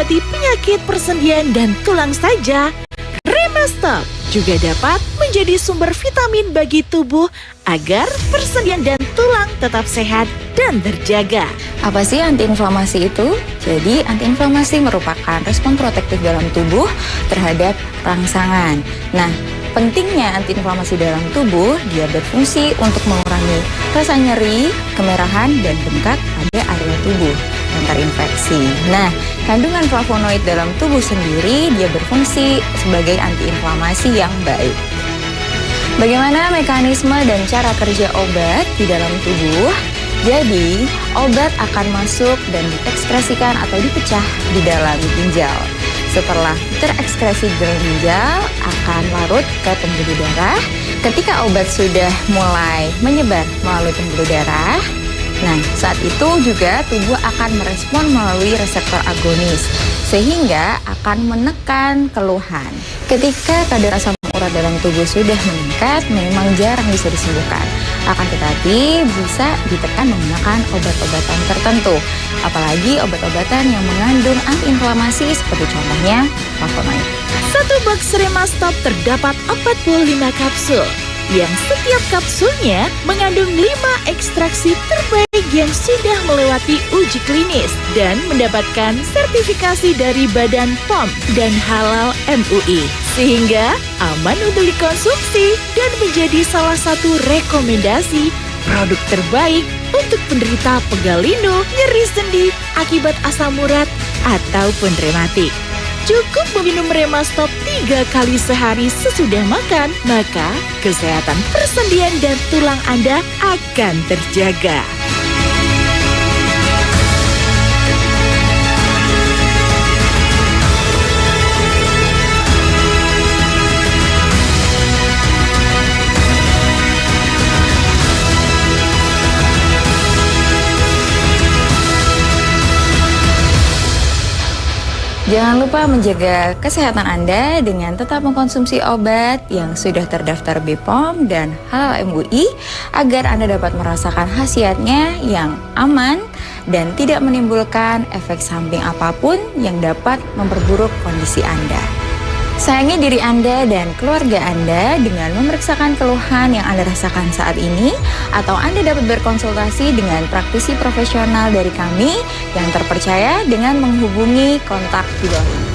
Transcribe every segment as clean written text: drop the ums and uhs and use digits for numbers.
mengobati penyakit persendian dan tulang saja, Remastop juga dapat menjadi sumber vitamin bagi tubuh agar persendian dan tulang tetap sehat dan terjaga. Apa sih antiinflamasi itu? Jadi antiinflamasi merupakan respon protektif dalam tubuh terhadap rangsangan. Nah, pentingnya antiinflamasi dalam tubuh, dia berfungsi untuk mengurangi rasa nyeri, kemerahan, dan bengkak pada area tubuh yang terinfeksi. Nah, kandungan flavonoid dalam tubuh sendiri, dia berfungsi sebagai antiinflamasi yang baik. Bagaimana mekanisme dan cara kerja obat di dalam tubuh? Jadi, obat akan masuk dan diekskresikan atau dipecah di dalam ginjal. Setelah terekskresi di dalam ginjal, akan larut ke pembuluh darah. Ketika obat sudah mulai menyebar melalui pembuluh darah, nah saat itu juga tubuh akan merespon melalui reseptor agonis, sehingga akan menekan keluhan. Ketika kadar asam urat dalam tubuh sudah meningkat, memang jarang bisa disembuhkan. Akan tetapi bisa ditekan menggunakan obat-obatan tertentu. Apalagi obat-obatan yang mengandung antiinflamasi seperti contohnya flavonoid. Satu box Remastop terdapat 45 kapsul, yang setiap kapsulnya mengandung 5 ekstraksi terbaik yang sudah melewati uji klinis dan mendapatkan sertifikasi dari Badan POM dan Halal MUI, sehingga aman untuk dikonsumsi dan menjadi salah satu rekomendasi produk terbaik untuk penderita pegal linu, nyeri sendi akibat asam urat ataupun rematik. Cukup meminum Remastop 3 kali sehari sesudah makan, maka kesehatan persendian dan tulang Anda akan terjaga. Jangan lupa menjaga kesehatan Anda dengan tetap mengkonsumsi obat yang sudah terdaftar BPOM dan Halal MUI agar Anda dapat merasakan khasiatnya yang aman dan tidak menimbulkan efek samping apapun yang dapat memperburuk kondisi Anda. Sayangi diri Anda dan keluarga Anda dengan memeriksakan keluhan yang Anda rasakan saat ini, atau Anda dapat berkonsultasi dengan praktisi profesional dari kami yang terpercaya dengan menghubungi kontak di bawah ini.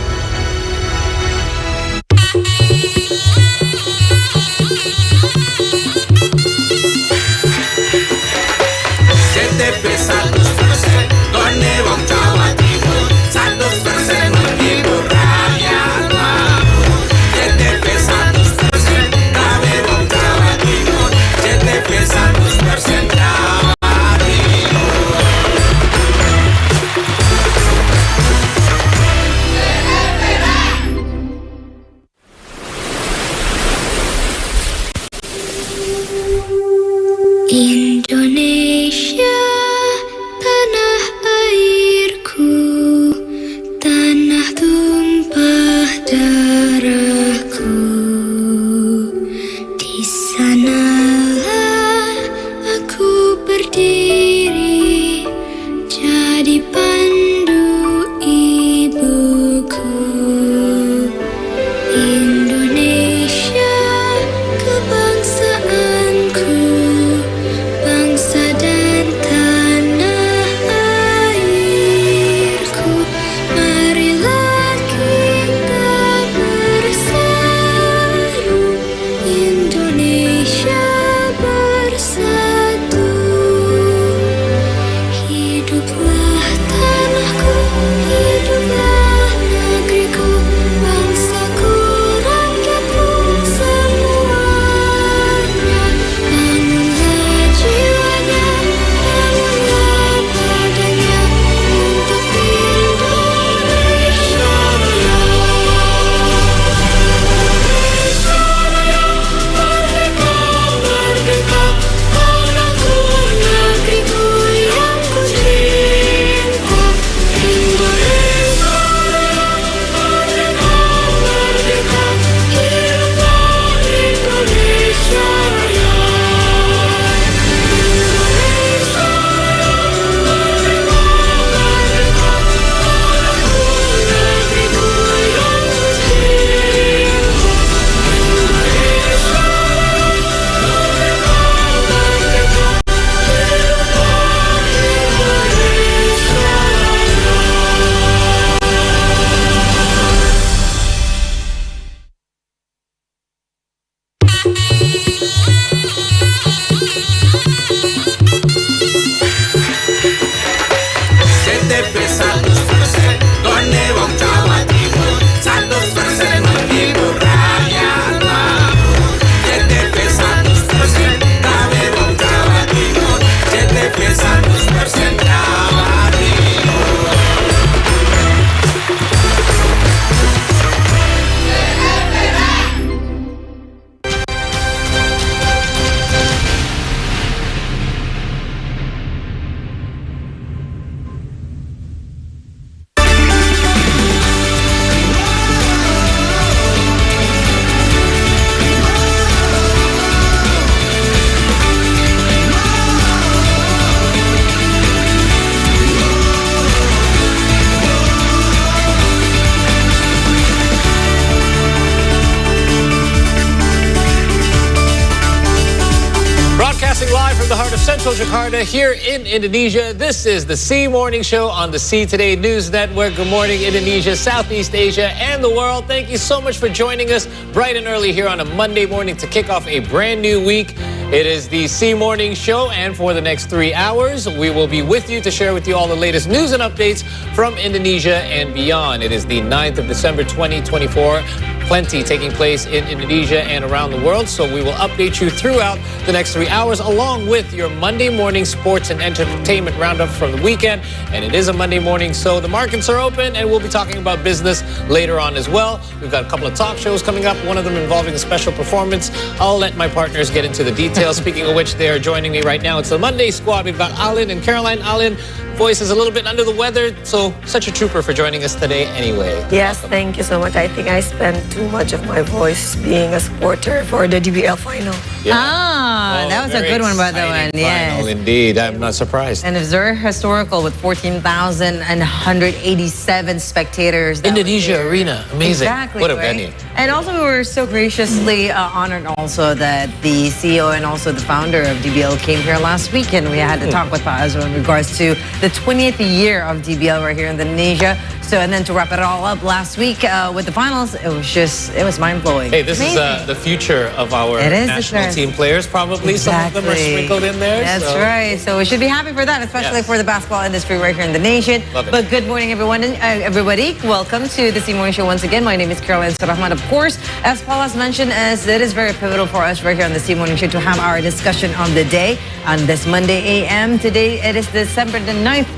of central Jakarta here in Indonesia. This is the C Morning Show on the C Today News Network. Good morning, Indonesia, Southeast Asia, and the world. Thank you so much for joining us bright and early here on a Monday morning to kick off a brand new week. It is the C Morning Show, and for the next 3 hours, we will be with you to share with you all the latest news and updates from Indonesia and beyond. It is the 9th of December, 2024. Plenty taking place in Indonesia and around the world, so we will update you throughout the next 3 hours along with your Monday morning sports and entertainment roundup from the weekend. And it is a Monday morning, so the markets are open, and we'll be talking about business later on as well. We've got a couple of talk shows coming up, one of them involving a special performance. I'll let my partners get into the details. Speaking of which, they are joining me right now. It's the Monday Squad. We've got Alin and Caroline. Alin, voice is a little bit under the weather, so such a trooper for joining us today anyway. Yes, Welcome. Thank you so much. I think I spent too much of my voice being a supporter for the DBL final. Yeah. That was a good one, by the way. Yes. Indeed. I'm not surprised. And it's very historical with 14,187 spectators. Indonesia Arena. Amazing. Exactly. What a right? venue. And also we were so graciously honored also that the CEO and also the founder of DBL came here last week, and we had to talk with Paazo in regards to the 20th year of DBL right here in Indonesia. So, and then to wrap it all up last week with the finals, it was mind-blowing. Hey, this is the future of our national team players, probably. Exactly. Some of them are sprinkled in there. That's right. So we should be happy for that, especially for the basketball industry right here in the nation. Love it. But good morning, everyone, and everybody. Welcome to the C Morning Show once again. My name is Caroline Rahman. Of course, as Paul has mentioned, as it is very pivotal for us right here on the C Morning Show to have our discussion on the day on this Monday a.m. Today, it is December the 9th,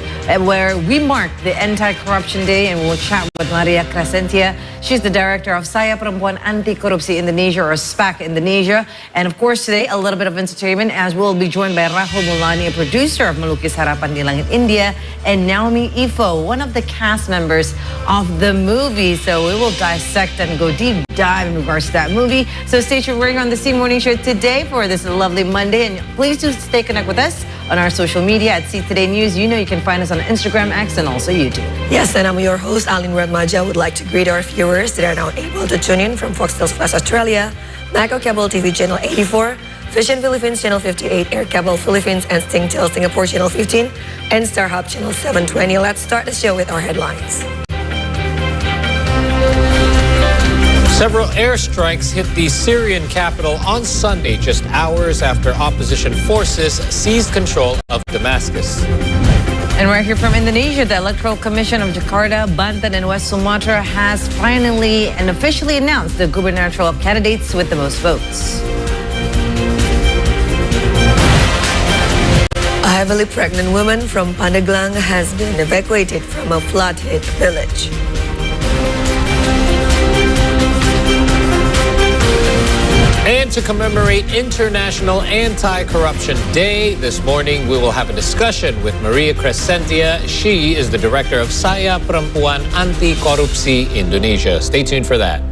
where we mark the Anti-Corruption Day, and we'll chat with Maria Crescentia. She's the director of Saya Perempuan Anti Korupsi Indonesia, or SPAC Indonesia. And of course, today, a little bit of entertainment, as we'll be joined by Rahul Mulani, a producer of Melukis Harapan di Langit India, and Naomi Ifo, one of the cast members of the movie. So we will dissect and go deep dive in regards to that movie. So stay tuned right here on the C Morning Show today for this lovely Monday. And please do stay connected with us on our social media at C Today News. You know you can find us on Instagram, X, and also YouTube. Yes, and I'm your host, Alin Redmaja. I would like to greet our viewers that are now able to tune in from Foxtel's Flash Australia, Macro Cable TV Channel 84, Vision Philippines Channel 58, Air Cable Philippines, and Stingtel Singapore Channel 15, and StarHub Channel 720. Let's start the show with our headlines. Several airstrikes hit the Syrian capital on Sunday, just hours after opposition forces seized control of Damascus. And right here from Indonesia, the Electoral Commission of Jakarta, Banten, and West Sumatra has finally and officially announced the gubernatorial candidates with the most votes. A heavily pregnant woman from Pandeglang has been evacuated from a flood-hit village. And to commemorate International Anti-Corruption Day, this morning we will have a discussion with Maria Crescentia. She is the director of Saya Perempuan Anti Korupsi Indonesia. Stay tuned for that.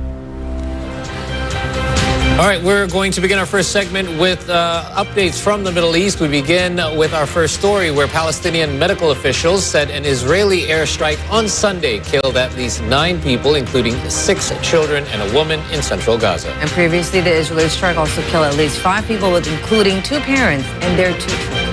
All right, we're going to begin our first segment with updates from the Middle East. We begin with our first story, where Palestinian medical officials said an Israeli airstrike on Sunday killed at least 9 people, including 6 children and a woman in central Gaza. And previously, the Israeli strike also killed at least 5 people, including 2 parents and their 2 children.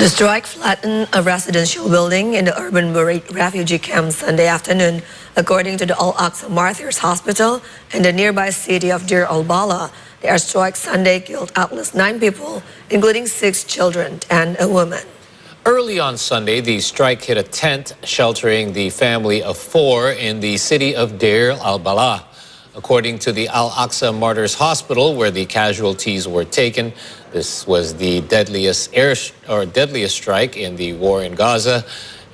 The strike flattened a residential building in the urban refugee camp Sunday afternoon, according to the Al-Aqsa Martyrs Hospital in the nearby city of Deir al-Balah. The airstrike Sunday killed at least 9 people, including 6 children and a woman. Early on Sunday, the strike hit a tent sheltering the family of 4 in the city of Deir al-Balah. According to the Al-Aqsa Martyrs Hospital, where the casualties were taken, this was the deadliest strike in the war in Gaza.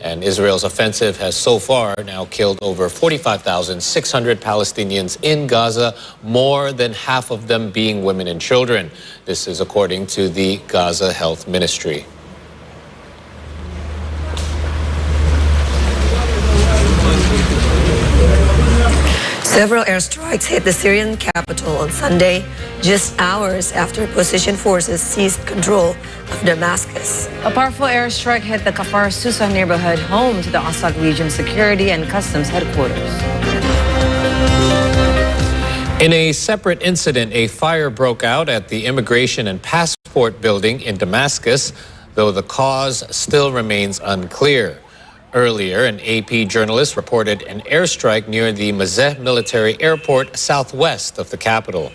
And Israel's offensive has so far now killed over 45,600 Palestinians in Gaza, more than half of them being women and children. This is according to the Gaza Health Ministry. Several airstrikes hit the Syrian capital on Sunday, just hours after opposition forces seized control of Damascus. A powerful airstrike hit the Kafar Susa neighborhood, home to the Assad Region Security and Customs Headquarters. In a separate incident, a fire broke out at the Immigration and Passport airport building in Damascus, though the cause still remains unclear. Earlier, an AP journalist reported an airstrike near the Mazeh military airport southwest of the capital.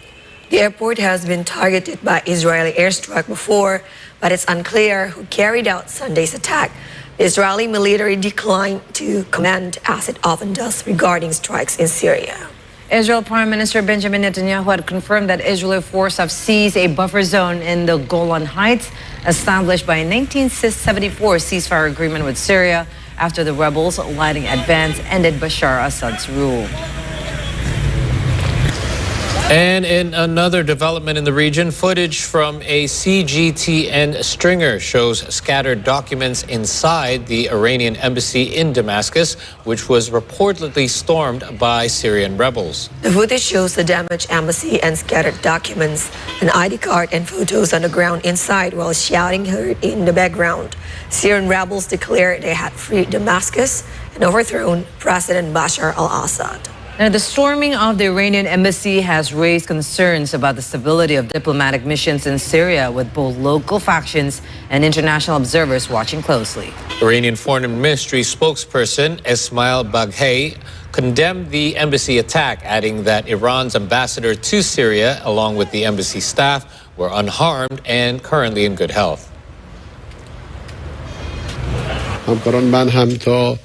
The airport has been targeted by Israeli airstrike before, but it's unclear who carried out Sunday's attack. The Israeli military declined to comment, as it often does regarding strikes in Syria. Israel Prime Minister Benjamin Netanyahu had confirmed that Israeli forces have seized a buffer zone in the Golan Heights, established by a 1974 ceasefire agreement with Syria after the rebels' lighting advance ended Bashar Assad's rule. And in another development in the region, footage from a CGTN stringer shows scattered documents inside the Iranian embassy in Damascus, which was reportedly stormed by Syrian rebels. The footage shows the damaged embassy and scattered documents, an ID card and photos on the ground inside, while shouting heard in the background. Syrian rebels declared they had freed Damascus and overthrown President Bashar al-Assad. Now, the storming of the Iranian embassy has raised concerns about the stability of diplomatic missions in Syria, with both local factions and international observers watching closely. Iranian Foreign Ministry spokesperson Esmail Baghei condemned the embassy attack, adding that Iran's ambassador to Syria, along with the embassy staff, were unharmed and currently in good health. همکاران من هم تا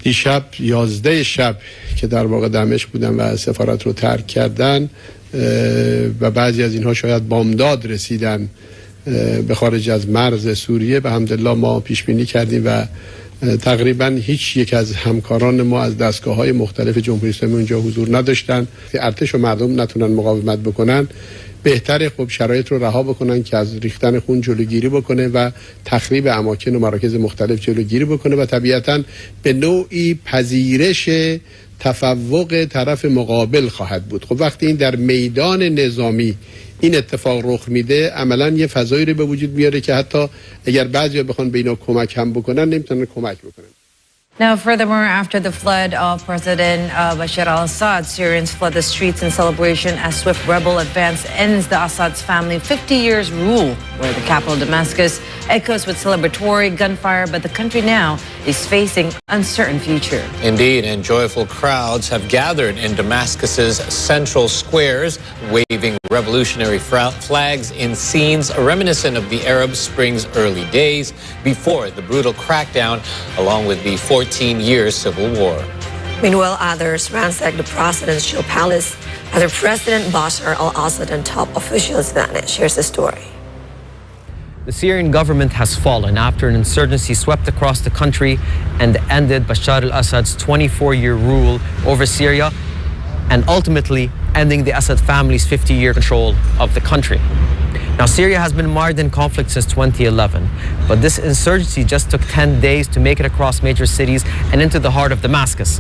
دیشب 11 شب که در واقع دمشق بودن و سفارت رو ترک کردن و بعضی از اینها شاید بامداد رسیدن به خارج از مرز سوریه، به حمدالله ما پیش بینی کردیم و تقریبا هیچ یک از همکاران ما از دستگاه‌های مختلف جمهوری اسلامی اونجا حضور نداشتن. ارتش و مردم نتونن مقاومت بکنن، بهتره خب شرایط رو رها بکنن که از ریختن خون جلوگیری بکنه و تخریب اماکن و مراکز مختلف جلوگیری بکنه و طبیعتاً به نوعی پذیرش تفوق طرف مقابل خواهد بود. خب وقتی این در میدان نظامی این اتفاق رخ میده، عملاً یه فضایی رو به وجود میاره که حتی اگر بعضیا بخوان به اینا کمک هم بکنن نمیتونن کمک بکنن. Now, furthermore, after the flood of President Bashar al-Assad, Syrians fled the streets in celebration as swift rebel advance ends the Assad's family 50 years rule, where the capital Damascus echoes with celebratory gunfire, but the country now is facing uncertain future. Indeed, and joyful crowds have gathered in Damascus's central squares, waving revolutionary flags in scenes reminiscent of the Arab Spring's early days before the brutal crackdown, along with the 14-year civil war. Meanwhile, others ransacked the presidential palace after President Bashar al-Assad and top officials vanished. Here's the story. The Syrian government has fallen after an insurgency swept across the country and ended Bashar al-Assad's 24-year rule over Syria, and ultimately ending the Assad family's 50-year control of the country. Now, Syria has been mired in conflict since 2011, but this insurgency just took 10 days to make it across major cities and into the heart of Damascus.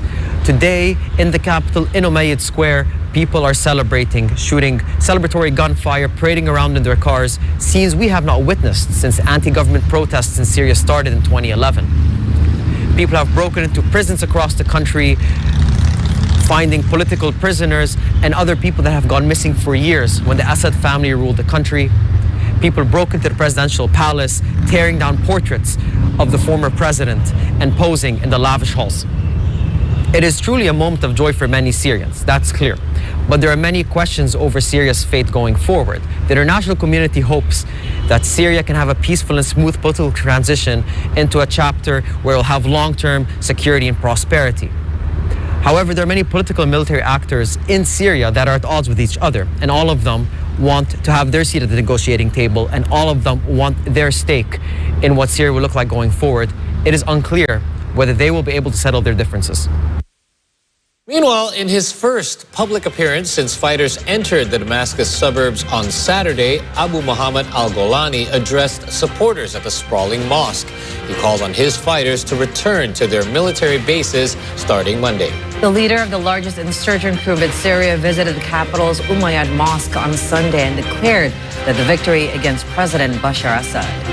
Today, in the capital, in Umayyad Square, people are celebrating, shooting celebratory gunfire, parading around in their cars, scenes we have not witnessed since anti-government protests in Syria started in 2011. People have broken into prisons across the country, finding political prisoners and other people that have gone missing for years when the Assad family ruled the country. People broke into the presidential palace, tearing down portraits of the former president and posing in the lavish halls. It is truly a moment of joy for many Syrians, that's clear. But there are many questions over Syria's fate going forward. The international community hopes that Syria can have a peaceful and smooth political transition into a chapter where it will have long-term security and prosperity. However, there are many political and military actors in Syria that are at odds with each other, and all of them want to have their seat at the negotiating table, and all of them want their stake in what Syria will look like going forward. It is unclear whether they will be able to settle their differences. Meanwhile, in his first public appearance since fighters entered the Damascus suburbs on Saturday, Abu Muhammad al-Golani addressed supporters at the sprawling mosque. He called on his fighters to return to their military bases starting Monday. The leader of the largest insurgent group in Syria visited the capital's Umayyad Mosque on Sunday and declared that the victory against President Bashar Assad.